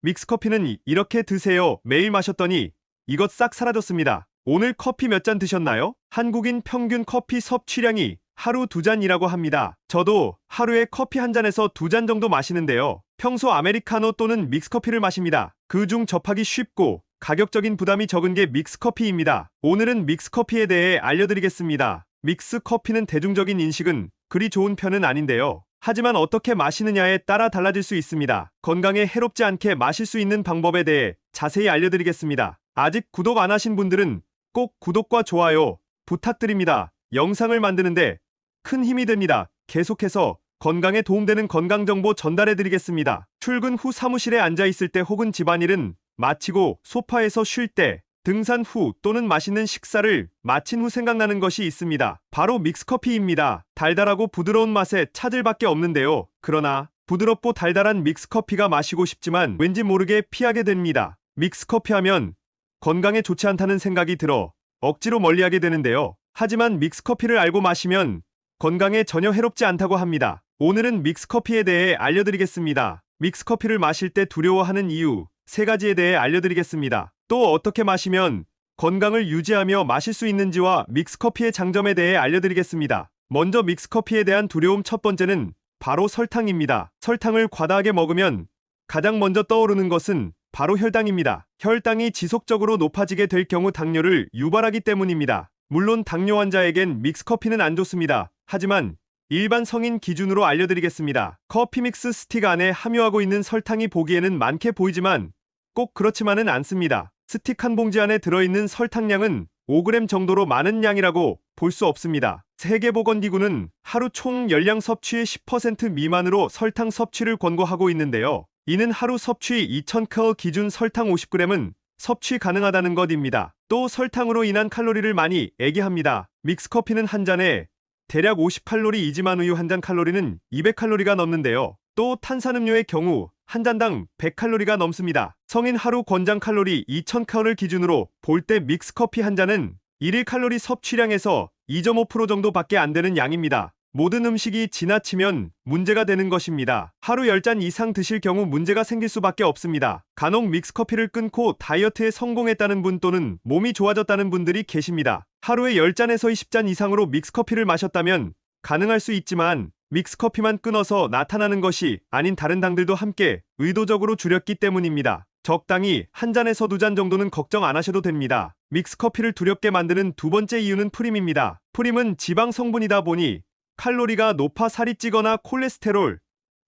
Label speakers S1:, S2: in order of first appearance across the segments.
S1: 믹스커피는 이렇게 드세요. 매일 마셨더니 이것 싹 사라졌습니다. 오늘 커피 몇 잔 드셨나요? 한국인 평균 커피 섭취량이 하루 2잔이라고 합니다. 저도 하루에 커피 한 잔에서 2잔 정도 마시는데요. 평소 아메리카노 또는 믹스커피를 마십니다. 그중 접하기 쉽고 가격적인 부담이 적은 게 믹스커피입니다. 오늘은 믹스커피에 대해 알려드리겠습니다. 믹스커피는 대중적인 인식은 그리 좋은 편은 아닌데요. 하지만 어떻게 마시느냐에 따라 달라질 수 있습니다. 건강에 해롭지 않게 마실 수 있는 방법에 대해 자세히 알려드리겠습니다. 아직 구독 안 하신 분들은 꼭 구독과 좋아요 부탁드립니다. 영상을 만드는데 큰 힘이 됩니다. 계속해서 건강에 도움되는 건강정보 전달해드리겠습니다. 출근 후 사무실에 앉아있을 때 혹은 집안일은 마치고 소파에서 쉴 때, 등산 후 또는 맛있는 식사를 마친 후 생각나는 것이 있습니다. 바로 믹스커피입니다. 달달하고 부드러운 맛에 차질 밖에 없는데요. 그러나 부드럽고 달달한 믹스커피가 마시고 싶지만 왠지 모르게 피하게 됩니다. 믹스커피 하면 건강에 좋지 않다는 생각이 들어 억지로 멀리하게 되는데요. 하지만 믹스커피를 알고 마시면 건강에 전혀 해롭지 않다고 합니다. 오늘은 믹스커피에 대해 알려드리겠습니다. 믹스커피를 마실 때 두려워하는 이유 3가지에 대해 알려드리겠습니다. 또 어떻게 마시면 건강을 유지하며 마실 수 있는지와 믹스커피의 장점에 대해 알려드리겠습니다. 먼저 믹스커피에 대한 두려움 첫 번째는 바로 설탕입니다. 설탕을 과다하게 먹으면 가장 먼저 떠오르는 것은 바로 혈당입니다. 혈당이 지속적으로 높아지게 될 경우 당뇨를 유발하기 때문입니다. 물론 당뇨 환자에겐 믹스커피는 안 좋습니다. 하지만 일반 성인 기준으로 알려드리겠습니다. 커피 믹스 스틱 안에 함유하고 있는 설탕이 보기에는 많게 보이지만 꼭 그렇지만은 않습니다. 스틱 한 봉지 안에 들어있는 설탕량은 5g 정도로 많은 양이라고 볼 수 없습니다. 세계보건기구는 하루 총 열량 섭취의 10% 미만으로 설탕 섭취를 권고하고 있는데요. 이는 하루 섭취 2000칼 기준 설탕 50g은 섭취 가능하다는 것입니다. 또 설탕으로 인한 칼로리를 많이 얘기합니다. 믹스커피는 한 잔에 대략 50칼로리이지만 우유 한 잔 칼로리는 200칼로리가 넘는데요. 또 탄산음료의 경우 한 잔당 100칼로리가 넘습니다. 성인 하루 권장 칼로리 2000칼을 기준으로 볼 때 믹스커피 한 잔은 1일 칼로리 섭취량에서 2.5% 정도밖에 안 되는 양입니다. 모든 음식이 지나치면 문제가 되는 것입니다. 하루 10잔 이상 드실 경우 문제가 생길 수밖에 없습니다. 간혹 믹스커피를 끊고 다이어트에 성공했다는 분 또는 몸이 좋아졌다는 분들이 계십니다. 하루에 10잔에서 20잔 이상으로 믹스커피를 마셨다면 가능할 수 있지만 믹스커피만 끊어서 나타나는 것이 아닌 다른 당들도 함께 의도적으로 줄였기 때문입니다. 적당히 한 잔에서 2잔 정도는 걱정 안 하셔도 됩니다. 믹스커피를 두렵게 만드는 두 번째 이유는 프림입니다. 프림은 지방 성분이다 보니 칼로리가 높아 살이 찌거나 콜레스테롤,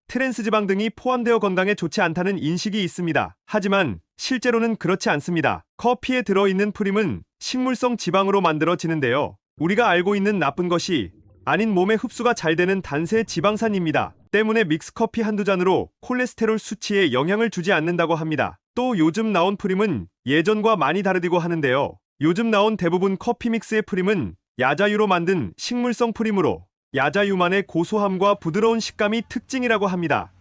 S1: 트랜스지방 등이 포함되어 건강에 좋지 않다는 인식이 있습니다. 하지만 실제로는 그렇지 않습니다. 커피에 들어있는 프림은 식물성 지방으로 만들어지는데요. 우리가 알고 있는 나쁜 것이 아닌 몸에 흡수가 잘 되는 단세 지방산입니다. 때문에 믹스커피 한두 잔으로 콜레스테롤 수치에 영향을 주지 않는다고 합니다. 또 요즘 나온 프림은 예전과 많이 다르다고 하는데요. 요즘 나온 대부분 커피 믹스의 프림은 야자유로 만든 식물성 프림으로 야자유만의 고소함과 부드러운 식감이 특징이라고 합니다.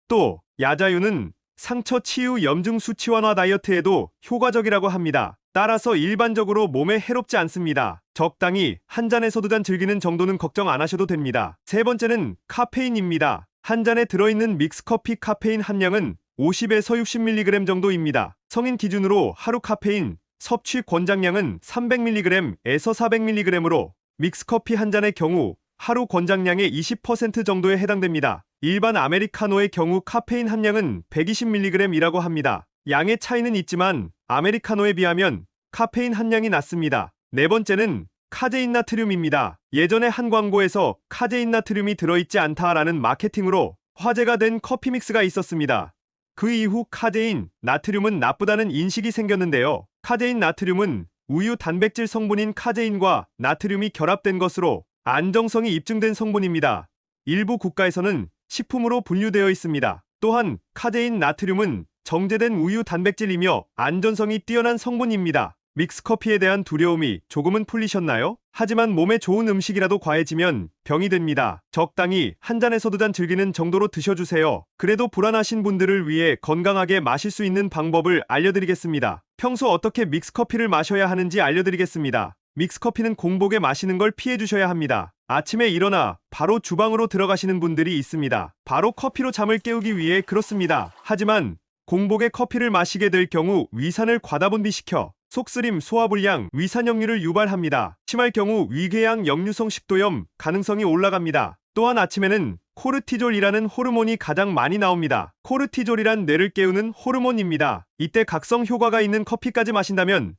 S1: 또 야자유는 상처 치유, 염증 수치 완화, 다이어트에도 효과적이라고 합니다. 따라서 일반적으로 몸에 해롭지 않습니다. 적당히 한 잔에서 2잔 즐기는 정도는 걱정 안 하셔도 됩니다. 세 번째는 카페인입니다. 한 잔에 들어있는 믹스커피 카페인 함량은 50에서 60mg 정도입니다. 성인 기준으로 하루 카페인 섭취 권장량은 300mg에서 400mg으로 믹스커피 한 잔의 경우 하루 권장량의 20% 정도에 해당됩니다. 일반 아메리카노의 경우 카페인 함량은 120mg이라고 합니다. 양의 차이는 있지만 아메리카노에 비하면 카페인 함량이 낮습니다. 네 번째는 카제인 나트륨입니다. 예전에 한 광고에서 카제인 나트륨이 들어있지 않다라는 마케팅으로 화제가 된 커피 믹스가 있었습니다. 그 이후 카제인 나트륨은 나쁘다는 인식이 생겼는데요. 카제인 나트륨은 우유 단백질 성분인 카제인과 나트륨이 결합된 것으로 안정성이 입증된 성분입니다. 일부 국가에서는 식품으로 분류되어 있습니다. 또한 카제인 나트륨은 정제된 우유 단백질이며 안전성이 뛰어난 성분입니다. 믹스커피에 대한 두려움이 조금은 풀리셨나요? 하지만 몸에 좋은 음식이라도 과해지면 병이 됩니다. 적당히 한 잔에서 2잔 즐기는 정도로 드셔주세요. 그래도 불안하신 분들을 위해 건강하게 마실 수 있는 방법을 알려드리겠습니다. 평소 어떻게 믹스커피를 마셔야 하는지 알려드리겠습니다. 믹스커피는 공복에 마시는 걸 피해주셔야 합니다. 아침에 일어나 바로 주방으로 들어가시는 분들이 있습니다. 바로 커피로 잠을 깨우기 위해 그렇습니다. 하지만 공복에 커피를 마시게 될 경우 위산을 과다분비시켜 속쓰림, 소화불량, 위산역류를 유발합니다. 심할 경우 위궤양, 역류성 식도염 가능성이 올라갑니다. 또한 아침에는 코르티졸이라는 호르몬이 가장 많이 나옵니다. 코르티졸이란 뇌를 깨우는 호르몬입니다. 이때 각성 효과가 있는 커피까지 마신다면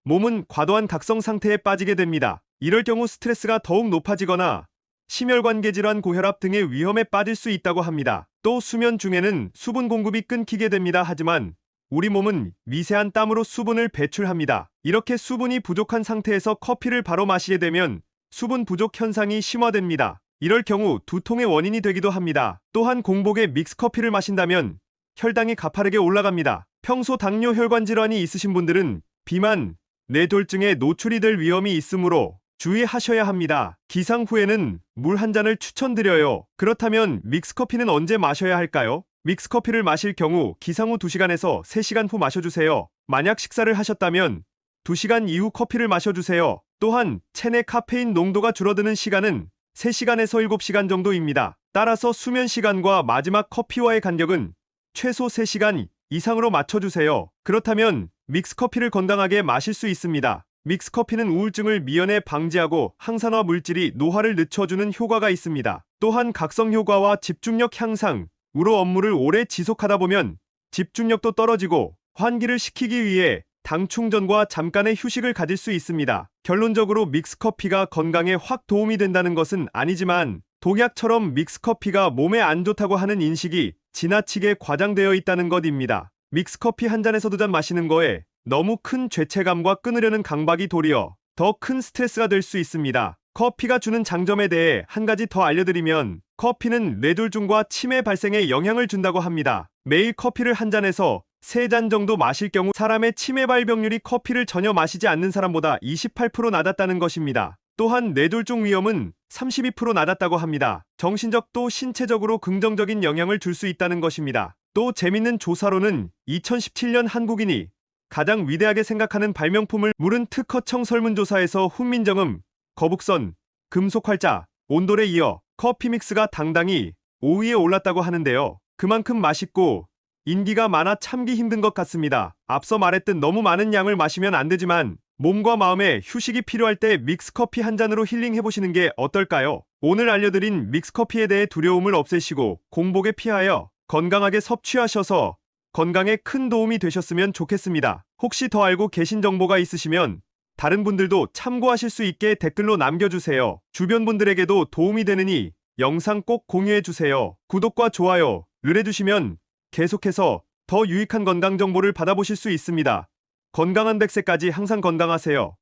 S1: 몸은 과도한 각성 상태에 빠지게 됩니다. 이럴 경우 스트레스가 더욱 높아지거나 심혈관계 질환, 고혈압 등의 위험에 빠질 수 있다고 합니다. 또 수면 중에는 수분 공급이 끊기게 됩니다. 하지만 우리 몸은 미세한 땀으로 수분을 배출합니다. 이렇게 수분이 부족한 상태에서 커피를 바로 마시게 되면 수분 부족 현상이 심화됩니다. 이럴 경우 두통의 원인이 되기도 합니다. 또한 공복에 믹스커피를 마신다면 혈당이 가파르게 올라갑니다. 평소 당뇨, 혈관 질환이 있으신 분들은 비만, 뇌졸중에 노출이 될 위험이 있으므로 주의하셔야 합니다. 기상 후에는 물 한 잔을 추천드려요. 그렇다면 믹스커피는 언제 마셔야 할까요? 믹스커피를 마실 경우 기상 후 2시간에서 3시간 후 마셔주세요. 만약 식사를 하셨다면 2시간 이후 커피를 마셔주세요. 또한 체내 카페인 농도가 줄어드는 시간은 3시간에서 7시간 정도입니다. 따라서 수면 시간과 마지막 커피와의 간격은 최소 3시간 이상으로 맞춰주세요. 그렇다면 믹스커피를 건강하게 마실 수 있습니다. 믹스커피는 우울증을 미연에 방지하고 항산화 물질이 노화를 늦춰주는 효과가 있습니다. 또한 각성 효과와 집중력 향상, 우로 업무를 오래 지속하다 보면 집중력도 떨어지고 환기를 시키기 위해 당 충전과 잠깐의 휴식을 가질 수 있습니다. 결론적으로 믹스커피가 건강에 확 도움이 된다는 것은 아니지만 독약처럼 믹스커피가 몸에 안 좋다고 하는 인식이 지나치게 과장되어 있다는 것입니다. 믹스커피 한 잔에서 2잔 마시는 거에 너무 큰 죄책감과 끊으려는 강박이 도리어 더 큰 스트레스가 될 수 있습니다. 커피가 주는 장점에 대해 한 가지 더 알려드리면 커피는 뇌졸중과 치매 발생에 영향을 준다고 합니다. 매일 커피를 한 잔에서 3잔 정도 마실 경우 사람의 치매 발병률이 커피를 전혀 마시지 않는 사람보다 28% 낮았다는 것입니다. 또한 뇌졸중 위험은 32% 낮았다고 합니다. 정신적 또 신체적으로 긍정적인 영향을 줄 수 있다는 것입니다. 또 재밌는 조사로는 2017년 한국인이 가장 위대하게 생각하는 발명품을 물은 특허청 설문조사에서 훈민정음, 거북선, 금속활자, 온돌에 이어 커피 믹스가 당당히 5위에 올랐다고 하는데요. 그만큼 맛있고 인기가 많아 참기 힘든 것 같습니다. 앞서 말했듯 너무 많은 양을 마시면 안 되지만 몸과 마음에 휴식이 필요할 때 믹스커피 한 잔으로 힐링해보시는 게 어떨까요? 오늘 알려드린 믹스커피에 대해 두려움을 없애시고 공복에 피하여 건강하게 섭취하셔서 건강에 큰 도움이 되셨으면 좋겠습니다. 혹시 더 알고 계신 정보가 있으시면 다른 분들도 참고하실 수 있게 댓글로 남겨주세요. 주변 분들에게도 도움이 되느니 영상 꼭 공유해주세요. 구독과 좋아요를 해주시면 계속해서 더 유익한 건강 정보를 받아보실 수 있습니다. 건강한 100세까지 항상 건강하세요.